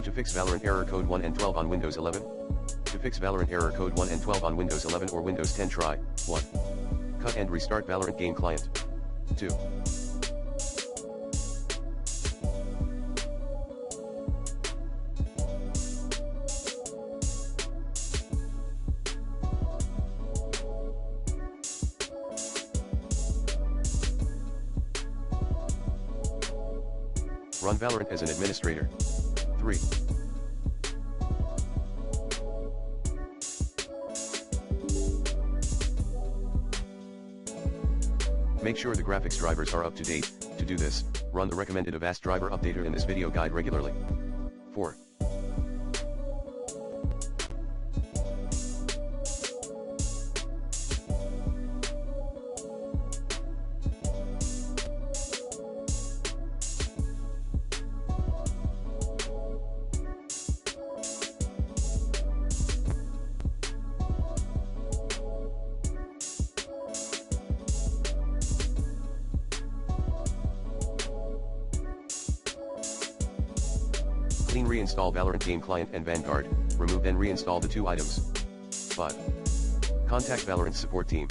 To fix Valorant error code 1 and 12 on Windows 11. To fix Valorant error code 1 and 12 on Windows 11 or Windows 10, try 1. Cut and restart Valorant game client. 2. Run Valorant as an administrator. 3. Make sure the graphics drivers are up to date. To do this, run the recommended Avast driver updater in this video guide regularly. 4. Clean reinstall Valorant game client and Vanguard, remove and reinstall the two items. 5. Contact Valorant support team.